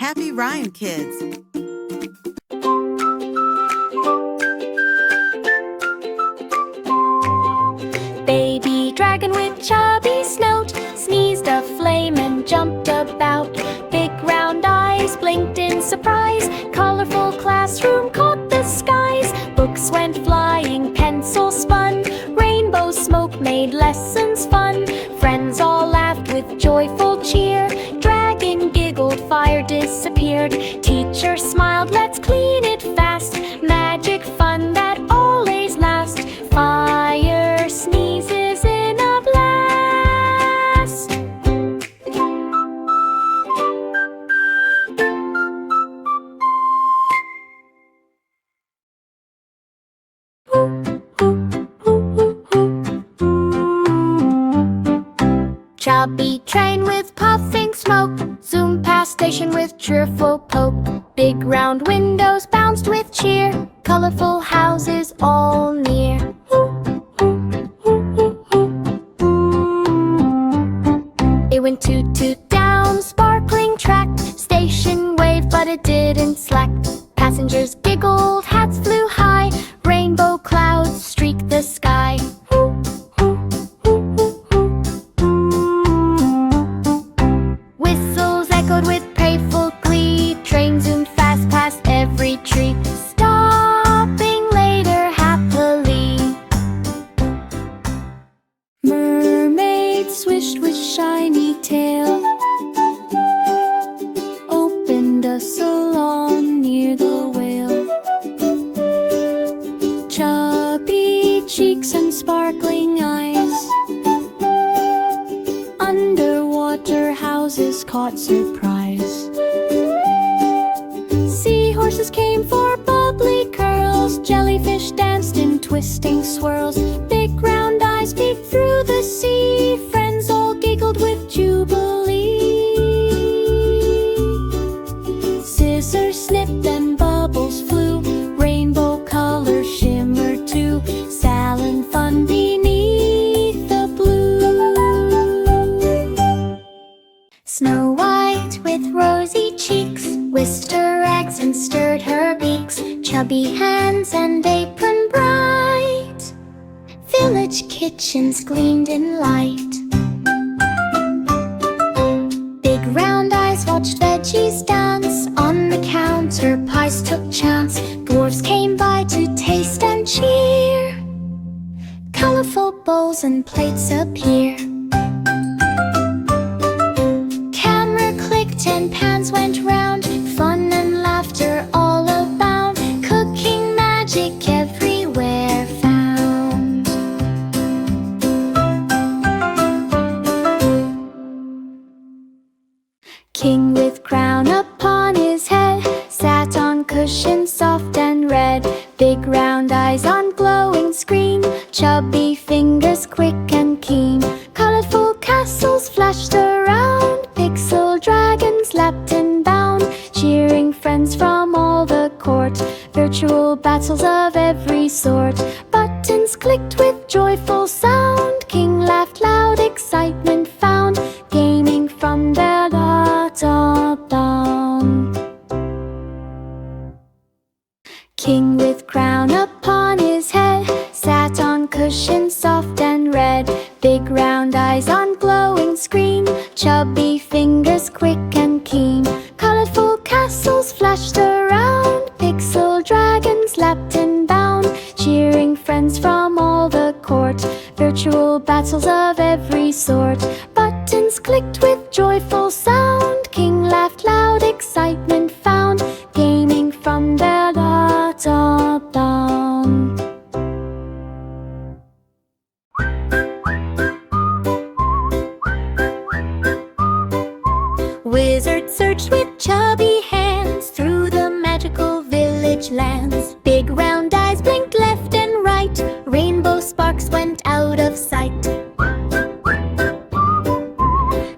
happy rhyme, kids. Baby dragon with chubby snout sneezed a flame and jumped about. Big round eyes blinked in surprise. Colorful classroom caught the skies. Books went flying, pencils spun. Rainbow smoke made lessons fun. Friends all laughed with joyful cheer. Dragon giggled, fire disappeared. Teacher smiled, let's clean it fast. Magic fun that always lasts. Fire sneezes in a blast. Chubby train with puffing smoke zoomed past station with cheerful poke. Big round windows bounced with cheer. Colorful houses all near. It went toot-toot down sparkling track. Station waved but it didn't slack. Passengers giggled, hats flew high. Rainbow clouds streaked the sky. Whistles echoed with playful glee. Train zoomed fast past every tree, stopping later happily. Mermaid swished with shiny tail, opened a salon near the whale. Chubby cheeks and sparkling eyes, underwater houses caught surprise. Seahorses came for bubbly curls. Jellyfish danced in twisting swirls. Big round eyes peeked through the sea. Friends all giggled with jubilee. Scissors snipped and bubbles flew. Rainbow colors shimmered too. Salon fun beneath the blue. Snow White with rosy cheeks whisked her eggs and stirred her beaks. Chubby hands and apron bright. Village kitchens gleamed in light. Big round eyes watched veggies dance. On the counter pies took chance. Dwarfs came by to taste and cheer. Colorful bowls and plates appear. Camera clicked and pans went round. Fun and laughter all abound. Cooking magic everywhere found. King with crown upon his head sat on cushions soft and red. Big round eyes on glowing screen. Chubby fingers quick and keen. Colorful castles flashed around. Pixel dragons leapt and bound. Cheering friends from all the court. Virtual battles of every sort. Buttons clicked with joyful sound. King laughed loud, excitement found. Gaming from their top down. King with crown upon his head sat on cushions soft and red. Big round eyes on glowing screen. Chubby fingers quick and keen. Colorful castles flashed around. Pixel dragons leapt and bound. Cheering friends from all the court. Virtual battles of every sort. Buttons clicked with joyful sound. King laughed loud, excitement found. Gaming from their top down. Wizard searched with chubby hands through the magical village lands. Big round eyes blinked left and right. Rainbow sparks went out of sight.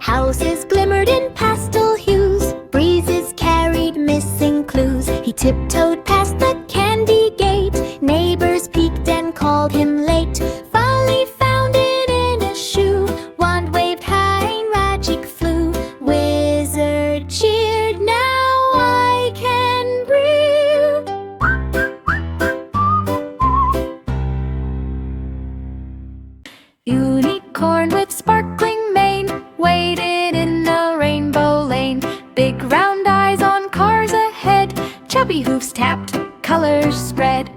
Houses glimmered in pastel hues. Breezes carried missing clues. He tiptoed past the candy gate. Neighbors peeked and called him late. Finally found it in a shoe. Wand waved high, magic flew. Wizard cheered, now chubby hoofs tapped, colors spread.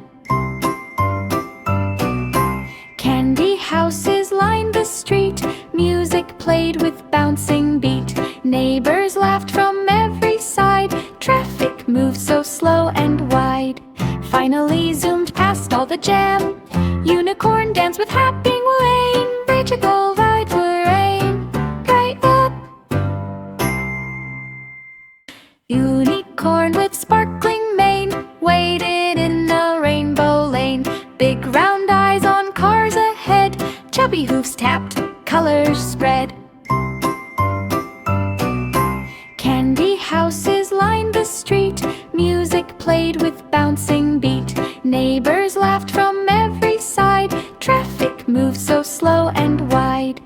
Candy houses lined the street, music played with bouncing beat. Neighbors laughed from every side, traffic moved so slow and wide. Finally zoomed past all the jam, unicorn danced with happy Wayne. Bridge-a-go ride for rain, right up. Unicorn with sparkling mane waited in a rainbow lane. Big round eyes on cars ahead, chubby hoofs tapped, colors spread. Candy houses lined the street, music played with bouncing beat. Neighbors laughed from every side, traffic moved so slow and wide.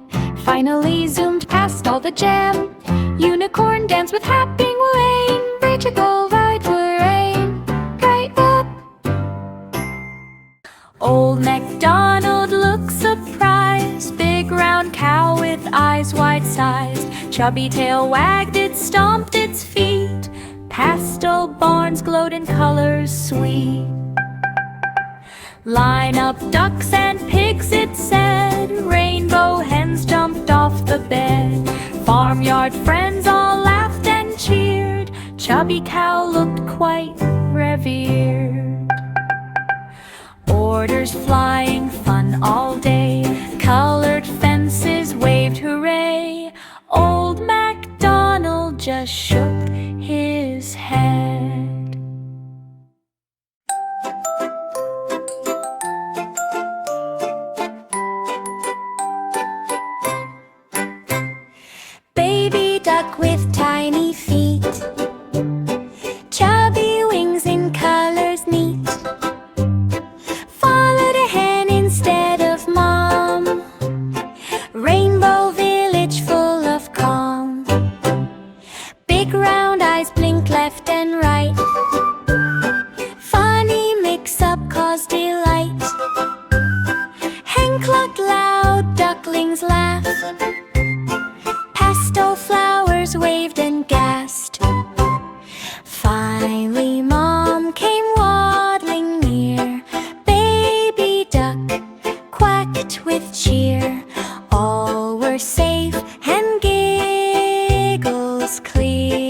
Finally zoomed past all the jam, unicorn danced with happy Wayne. Bridge-a-go ride for rain, right up. Old MacDonald looked surprised, big round cow with eyes wide-sized. Chubby tail wagged it, stomped its feet. Pastel barns glowed in colors sweet. Line up ducks and pigs, it said. Rainbow hens jumped off the bed. Farmyard friends all laughed and cheered. Chubby cow looked quite revered. Orders flying, fun all day. Colored fences waved hooray. Old MacDonald just shook his head. Baby duck with tiny feet, chubby wings in colors neat. Followed a hen instead of mom. Rainbow village full of calm. Big round eyes blinked left and right. Funny mix-up caused delight. Hen clucked loud, ducklings laughed. Pastel flowers waved and gasped. Finally Mom came waddling near. Baby duck quacked with cheer. All were safe and giggles clear.